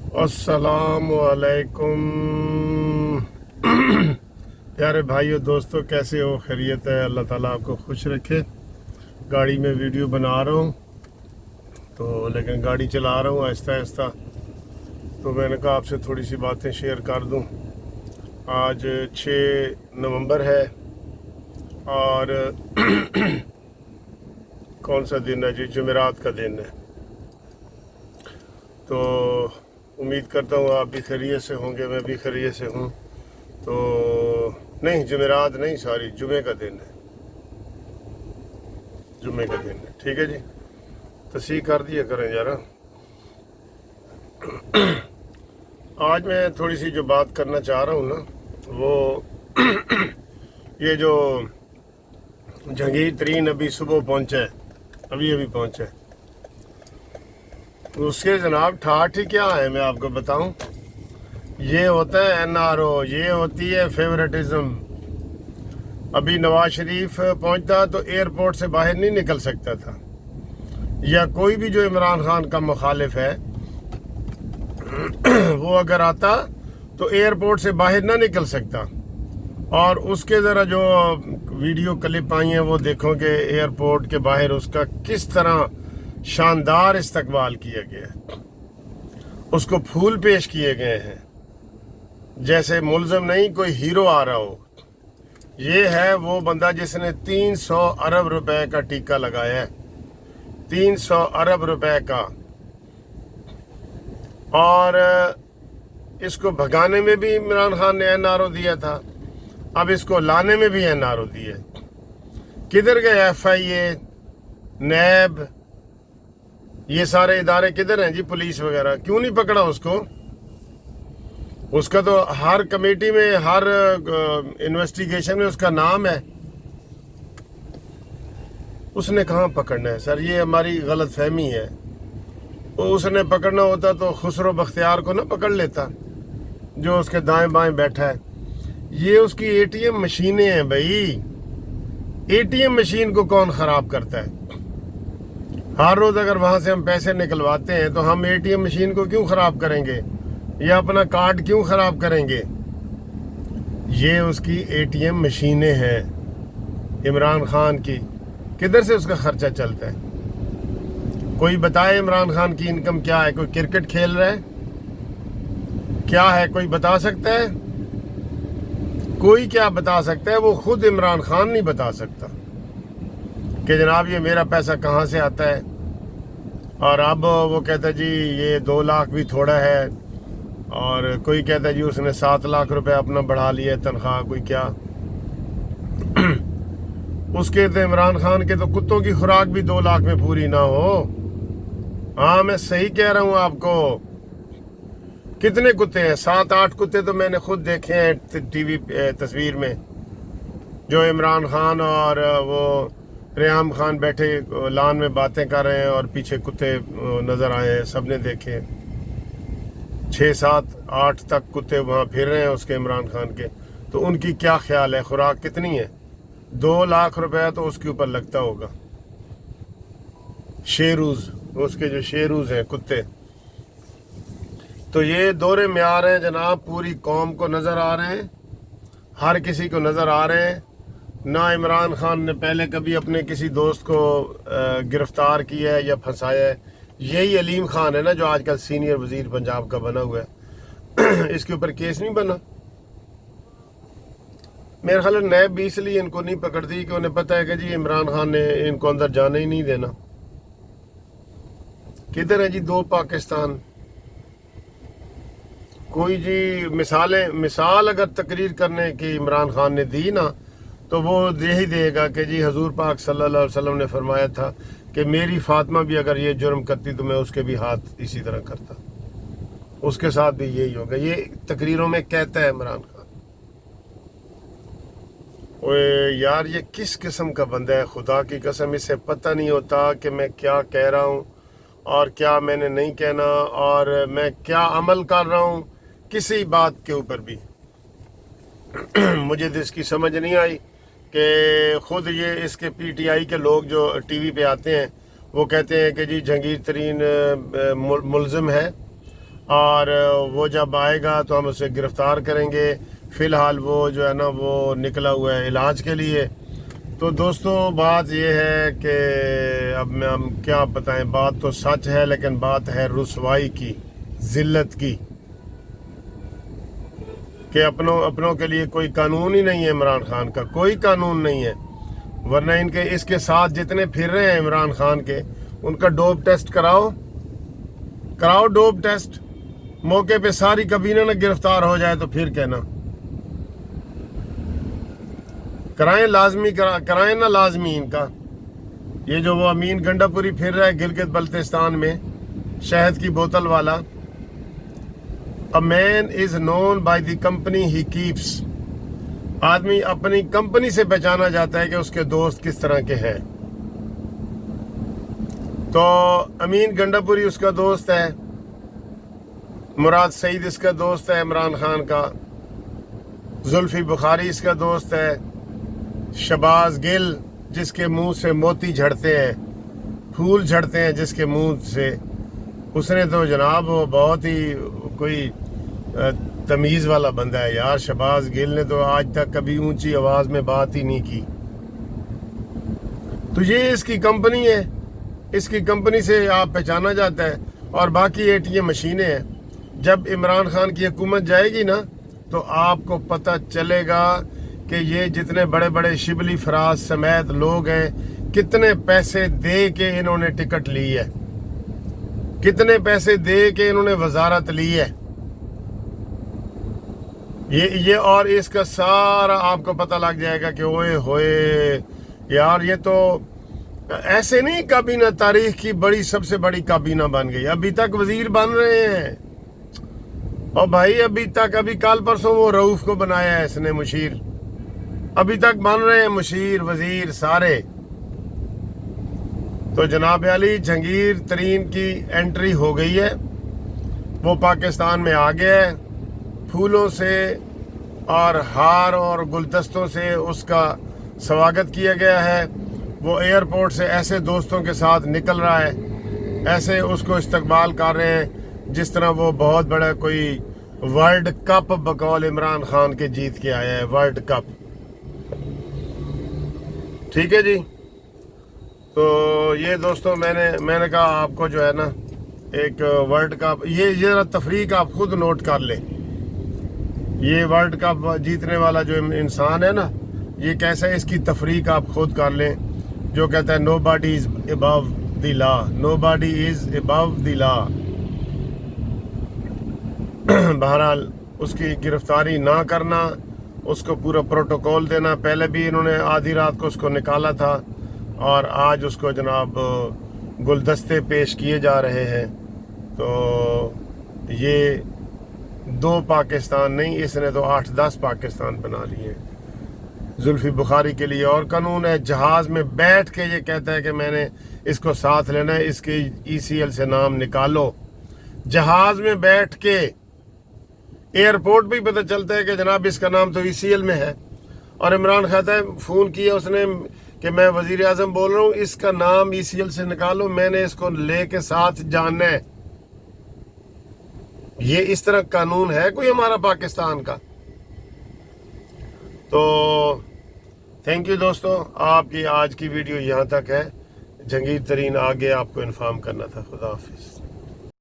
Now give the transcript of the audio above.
अस्सलाम वालेकुम। प्यारे भाइयों दोस्तों, कैसे हो? खैरियत है? अल्लाह ताला आपको खुश रखे। गाड़ी में वीडियो बना रहा हूँ तो लेकिन गाड़ी चला रहा हूँ आहिस्ता आहिस्ता, तो मैंने कहा आपसे थोड़ी सी बातें शेयर कर दूँ। आज 6 नवंबर है और कौन सा दिन है जी? जुमेरात का दिन है। तो उम्मीद करता हूँ आप भी खैरियत से होंगे, मैं भी खैरियत से हूँ। तो नहीं, जुमेरात नहीं, सॉरी, जुमे का दिन है, जुमे का दिन है। ठीक है जी, तस्वीर कर दिया करें ज़रा। आज मैं थोड़ी सी जो बात करना चाह रहा हूँ ना, वो ये जो जहांगीर तरीन अभी सुबह पहुँचा है, अभी अभी पहुँचा है, उसके जनाब ठाठ ही क्या है मैं आपको बताऊं। ये होता है NRO, ये होती है फेवरेटिज्म। अभी नवाज शरीफ पहुंचता तो एयरपोर्ट से बाहर नहीं निकल सकता था, या कोई भी जो इमरान खान का मुखालिफ है वो अगर आता तो एयरपोर्ट से बाहर ना निकल सकता। और उसके ज़रा जो वीडियो क्लिप आई हैं वो देखोगे एयरपोर्ट के बाहर उसका किस तरह शानदार इस्तकबाल किया गया, उसको फूल पेश किए गए हैं जैसे मुल्ज़िम नहीं, कोई हीरो आ रहा हो। ये है वो बंदा जिसने 300 अरब रुपए का टीका लगाया है, 300 अरब रुपए का। और इसको भगाने में भी इमरान खान ने NRO दिया था, अब इसको लाने में भी NRO दिया। किधर गए FIA, नैब, ये सारे इदारे किधर हैं जी? पुलिस वगैरह क्यों नहीं पकड़ा उसको? उसका तो हर कमेटी में, हर इन्वेस्टिगेशन में उसका नाम है। उसने कहाँ पकड़ना है सर? ये हमारी गलत फहमी है। तो उसने पकड़ना होता तो खुसरो बख्तियार को ना पकड़ लेता जो उसके दाएं बाएं बैठा है। ये उसकी ATM मशीनें हैं भाई। ATM मशीन को कौन खराब करता है? हर रोज अगर वहां से हम पैसे निकलवाते हैं तो हम ATM मशीन को क्यों खराब करेंगे, या अपना कार्ड क्यों खराब करेंगे? ये उसकी ATM मशीनें हैं इमरान खान की। किधर से उसका खर्चा चलता है? कोई बताए इमरान खान की इनकम क्या है? कोई क्रिकेट खेल रहा है? क्या है? कोई बता सकता है? कोई क्या बता सकता है? वो खुद इमरान खान नहीं बता सकता कि जनाब ये मेरा पैसा कहाँ से आता है। और अब वो कहता है जी ये 2 लाख भी थोड़ा है, और कोई कहता है जी उसने 7 लाख रुपए अपना बढ़ा लिया तनख्वाह, कोई क्या। उसके तो इमरान खान के तो कुत्तों की खुराक भी 2 लाख में पूरी ना हो। हाँ, मैं सही कह रहा हूँ आपको। कितने कुत्ते हैं? 7-8 कुत्ते तो मैंने खुद देखे हैं TV तस्वीर में, जो इमरान खान और वो रेहाम खान बैठे लान में बातें कर रहे हैं और पीछे कुत्ते नजर आए हैं, सबने देखे। 6-7-8 तक कुत्ते वहां फिर रहे हैं उसके इमरान खान के। तो उनकी क्या ख्याल है? खुराक कितनी है? 2 लाख रुपया तो उसके ऊपर लगता होगा। शेरूज, उसके जो शेरूज हैं कुत्ते। तो ये दोहरे म्यार हैं जनाब, पूरी कौम को नजर आ रहे हैं, हर किसी को नजर आ रहे हैं। ना इमरान खान ने पहले कभी अपने किसी दोस्त को गिरफ्तार किया है या फंसाया है। यही अलीम खान है ना जो आजकल सीनियर वजीर पंजाब का बना हुआ है। इसके ऊपर केस नहीं बना। मेरे ख्याल नैब भी इसलिए इनको नहीं पकड़ती कि उन्हें पता है कि जी इमरान खान ने इनको अंदर जाने ही नहीं देना। किधर है जी 2 पाकिस्तान? कोई जी मिसाल अगर तकरीर करने की इमरान खान ने दी ना, तो वो यही देगा कि जी हजूर पाक सल्लल्लाहु अलैहि वसल्लम ने फरमाया था कि मेरी फातिमा भी अगर ये जुर्म करती तो मैं उसके भी हाथ इसी तरह करता। उसके साथ भी यही होगा, ये तकरीरों में कहता है इमरान खान। ओए यार, ये किस किस्म का बंदा है? खुदा की कसम, इसे पता नहीं होता कि मैं क्या कह रहा हूँ और क्या मैंने नहीं कहना, और मैं क्या अमल कर रहा हूँ किसी बात के ऊपर भी। मुझे तो इसकी समझ नहीं आई कि खुद ये इसके PTI के लोग जो TV पे आते हैं वो कहते हैं कि जी जहांगीर तरीन मुल्ज़िम है اور وہ جب آئے گا تو ہم اسے گرفتار کریں گے. فی الحال وہ جو ہے نا وہ نکلا ہوا ہے علاج کے لیے. تو دوستو بات یہ ہے کہ اب میں ہم کیا بتائیں، بات تو سچ ہے لیکن بات ہے رسوائی کی، ذلت کی، کہ اپنوں کے لیے کوئی قانون ہی نہیں ہے. عمران خان کا کوئی قانون نہیں ہے، ورنہ اس کے ساتھ جتنے پھر رہے ہیں عمران خان کے، ان کا ڈوپ ٹیسٹ کراؤ ڈوپ ٹیسٹ. موقع پہ ساری کابینہ نہ گرفتار ہو جائے تو پھر کہنا. کرائیں لازمی کرائیں نہ لازمی ان کا. یہ جو وہ امین گنڈا پوری پھر رہا ہے گلگت بلتستان میں شہد کی بوتل والا. A man is known by the company he keeps. آدمی اپنی کمپنی سے پہچانا جاتا ہے کہ اس کے دوست کس طرح کے ہیں. تو امین گنڈا پوری اس کا دوست ہے، مراد سعید اس کا دوست ہے عمران خان کا، زلفی بخاری اس کا دوست ہے، شہباز گل جس کے منہ سے موتی جھڑتے ہیں، پھول جھڑتے ہیں جس کے منہ سے، اس نے تو جناب وہ بہت ہی کوئی تمیز والا بندہ ہے یار. شہباز گل نے تو آج تک کبھی اونچی آواز میں بات ہی نہیں کی. تو یہ اس کی کمپنی ہے، اس کی کمپنی سے آپ پہچانا جاتا ہے. اور باقی ATM مشینیں ہیں. جب عمران خان کی حکومت جائے گی نا تو آپ کو پتہ چلے گا کہ یہ جتنے بڑے بڑے شبلی فراز سمیت لوگ ہیں کتنے پیسے دے کے انہوں نے ٹکٹ لی ہے، کتنے پیسے دے کے انہوں نے وزارت لی ہے. یہ اور اس کا سارا آپ کو پتہ لگ جائے گا کہ اوئے ہوئے یار یہ تو ایسے نہیں کابینہ تاریخ کی سب سے بڑی کابینہ بن گئی. ابھی تک وزیر بن رہے ہیں، اور بھائی ابھی کل پرسوں وہ رؤف کو بنایا ہے اس نے مشیر، ابھی تک بن رہے ہیں مشیر وزیر سارے. تو جناب علی جہانگیر ترین کی انٹری ہو گئی ہے، وہ پاکستان میں آ گیا ہے. پھولوں سے اور ہار اور گلدستوں سے اس کا سواگت کیا گیا ہے. وہ ایئرپورٹ سے ایسے دوستوں کے ساتھ نکل رہا ہے، ایسے اس کو استقبال کر رہے ہیں جس طرح وہ بہت بڑا کوئی ورلڈ کپ بقول عمران خان کے جیت کے آیا ہے، ورلڈ کپ. ٹھیک ہے جی. تو یہ دوستوں میں نے کہا آپ کو جو ہے نا ایک ورلڈ کپ، یہ ذرا تفریق آپ خود نوٹ کر لیں. یہ ورلڈ کپ جیتنے والا جو انسان ہے نا، یہ کیسا ہے اس کی تفریق آپ خود کر لیں. جو کہتا ہے نو body is Abu the law, know body is ابو دی لا. بہرحال اس کی گرفتاری نہ کرنا، اس کو پورا پروٹوکول دینا. پہلے بھی انہوں نے آدھی رات کو اس کو نکالا تھا اور آج اس کو جناب گلدستے پیش کیے جا رہے ہیں. تو یہ 2 پاکستان نہیں، اس نے تو 8-10 پاکستان بنا لیے. زلفی بخاری کے لیے اور قانون ہے، جہاز میں بیٹھ کے یہ کہتا ہے کہ میں نے اس کو ساتھ لینا ہے، اس کے ECL سے نام نکالو. جہاز میں بیٹھ کے ایئرپورٹ بھی پتہ چلتا ہے کہ جناب اس کا نام تو ECL میں ہے. اور عمران کہتا ہے فون کیا اس نے کہ میں وزیر اعظم بول رہا ہوں، اس کا نام ECL سے نکالو، میں نے اس کو لے کے ساتھ جانا ہے. یہ اس طرح قانون ہے کوئی ہمارا پاکستان کا؟ تو تھینک یو دوستو، آپ کی آج کی ویڈیو یہاں تک ہے. جہانگیر ترین آگے آپ کو انفارم کرنا تھا. خدا حافظ.